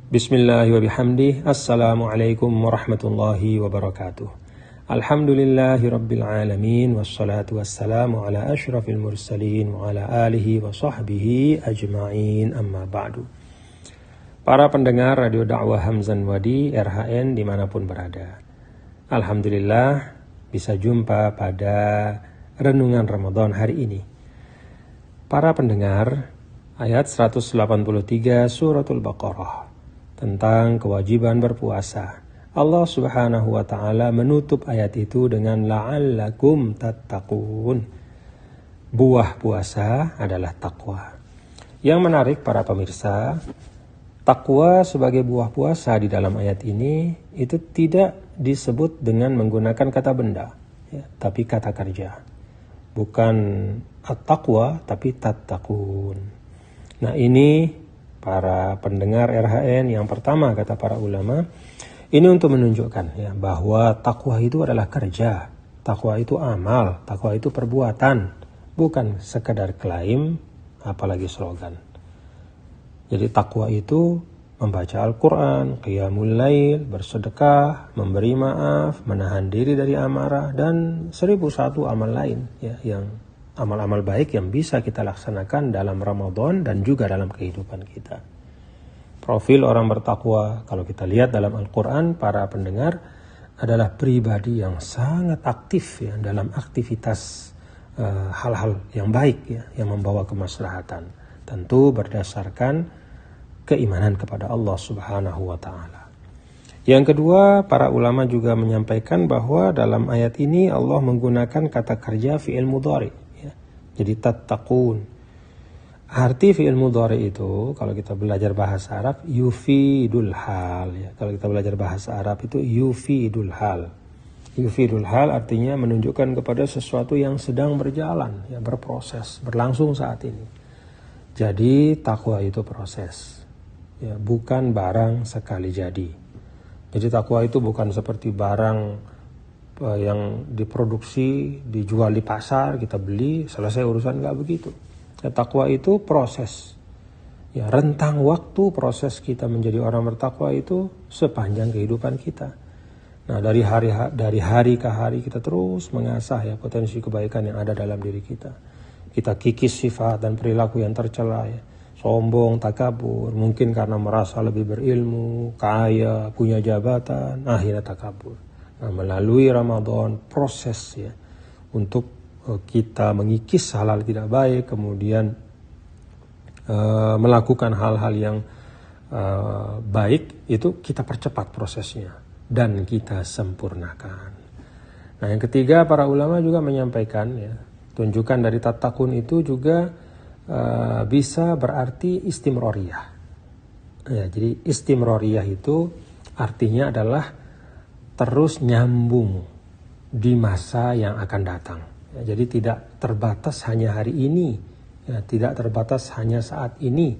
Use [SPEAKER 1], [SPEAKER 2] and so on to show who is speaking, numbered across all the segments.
[SPEAKER 1] Bismillahi wa bihamdih. Assalamualaikum warahmatullahi wabarakatuh. Alhamdulillahi rabbil alamin. Wassalatu wassalamu ala ashrafil mursalin wa ala alihi wa sahbihi ajma'in, amma ba'du. Para pendengar Radio Dakwah Hamzan Wadi RHN dimanapun berada, alhamdulillah bisa jumpa pada renungan Ramadan hari ini. Para pendengar, ayat 183 Suratul Baqarah tentang kewajiban berpuasa. Allah Subhanahu wa taala menutup ayat itu dengan la'allakum tattaqun. Buah puasa adalah takwa. Yang menarik para pemirsa, takwa sebagai buah puasa di dalam ayat ini itu tidak disebut dengan menggunakan kata benda, ya, tapi kata kerja. Bukan at-taqwa tapi tattaqun. Nah, ini para pendengar RHN, yang pertama kata para ulama, ini untuk menunjukkan ya bahwa takwa itu adalah kerja, takwa itu amal, takwa itu perbuatan, bukan sekadar klaim apalagi slogan. Jadi takwa itu membaca Al-Quran, qiyamul lail, bersedekah, memberi maaf, menahan diri dari amarah, dan 1001 amal lain ya, yang amal-amal baik yang bisa kita laksanakan dalam Ramadan dan juga dalam kehidupan kita. Profil orang bertakwa, kalau kita lihat dalam Al-Quran, para pendengar, adalah pribadi yang sangat aktif ya, dalam aktivitas hal-hal yang baik ya, yang membawa kemaslahatan. Tentu berdasarkan keimanan kepada Allah Subhanahu wa ta'ala. Yang kedua, para ulama juga menyampaikan bahwa dalam ayat ini Allah menggunakan kata kerja fi'il mudhari. Jadi tattaqun. Arti fi'il mudhari itu kalau kita belajar bahasa Arab yufidul hal ya. Kalau kita belajar bahasa Arab itu yufidul hal. Yufidul hal artinya menunjukkan kepada sesuatu yang sedang berjalan ya, berproses, berlangsung saat ini. Jadi takwa itu proses. Ya, bukan barang sekali jadi. Jadi takwa itu bukan seperti barang yang diproduksi, dijual di pasar, kita beli, selesai urusan, nggak begitu. Ya, takwa itu proses. Ya, rentang waktu proses kita menjadi orang bertakwa itu sepanjang kehidupan kita. Nah, dari hari ke hari kita terus mengasah ya potensi kebaikan yang ada dalam diri kita. Kita kikis sifat dan perilaku yang tercela ya. Sombong, takabur, mungkin karena merasa lebih berilmu, kaya, punya jabatan, akhirnya takabur. Nah, melalui Ramadan proses ya untuk kita mengikis hal-hal tidak baik, kemudian melakukan hal-hal yang baik, itu kita percepat prosesnya dan kita sempurnakan. Nah, yang ketiga, para ulama juga menyampaikan ya, tunjukan dari tattaqun itu juga bisa berarti istimroriyah. Ya, jadi istimroriyah itu artinya adalah terus nyambung di masa yang akan datang. Ya, jadi tidak terbatas hanya hari ini, ya, tidak terbatas hanya saat ini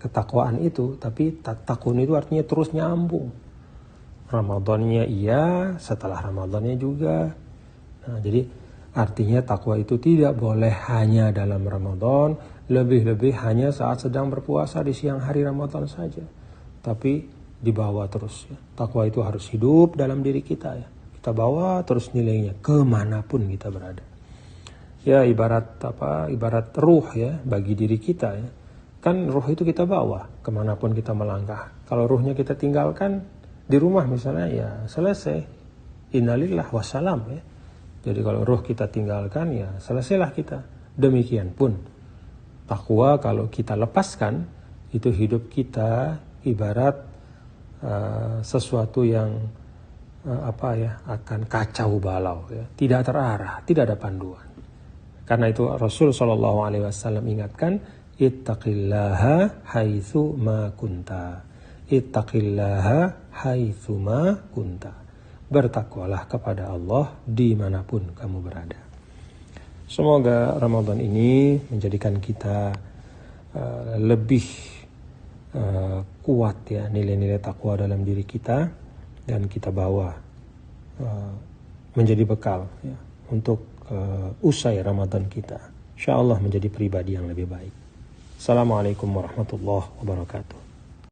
[SPEAKER 1] ketakwaan itu, tapi tattaqun itu artinya terus nyambung. Ramadannya iya, setelah Ramadannya juga. Nah, jadi artinya takwa itu tidak boleh hanya dalam Ramadan, lebih-lebih hanya saat sedang berpuasa di siang hari Ramadan saja. Tapi dibawa terus ya. Takwa itu harus hidup dalam diri kita ya. Kita bawa terus nilainya kemanapun kita berada. Ya ibarat ruh ya bagi diri kita ya. Kan ruh itu kita bawa kemanapun kita melangkah. Kalau ruhnya kita tinggalkan di rumah misalnya ya selesai. Innalillah wassalam ya. Jadi kalau ruh kita tinggalkan ya selesailah kita. Demikian pun takwa kalau kita lepaskan itu hidup kita ibarat sesuatu yang akan kacau balau ya. Tidak terarah, tidak ada panduan. Karena itu Rasul SAW ingatkan, ittaqillaha haitsu ma kunta. Ittaqillaha haitsu ma kunta. Bertakwalah kepada Allah dimanapun kamu berada. Semoga Ramadan ini menjadikan kita lebih kuat ya nilai-nilai takwa dalam diri kita, dan kita bawa menjadi bekal ya, untuk usai Ramadan kita. InsyaAllah menjadi pribadi yang lebih baik. Assalamualaikum warahmatullahi wabarakatuh.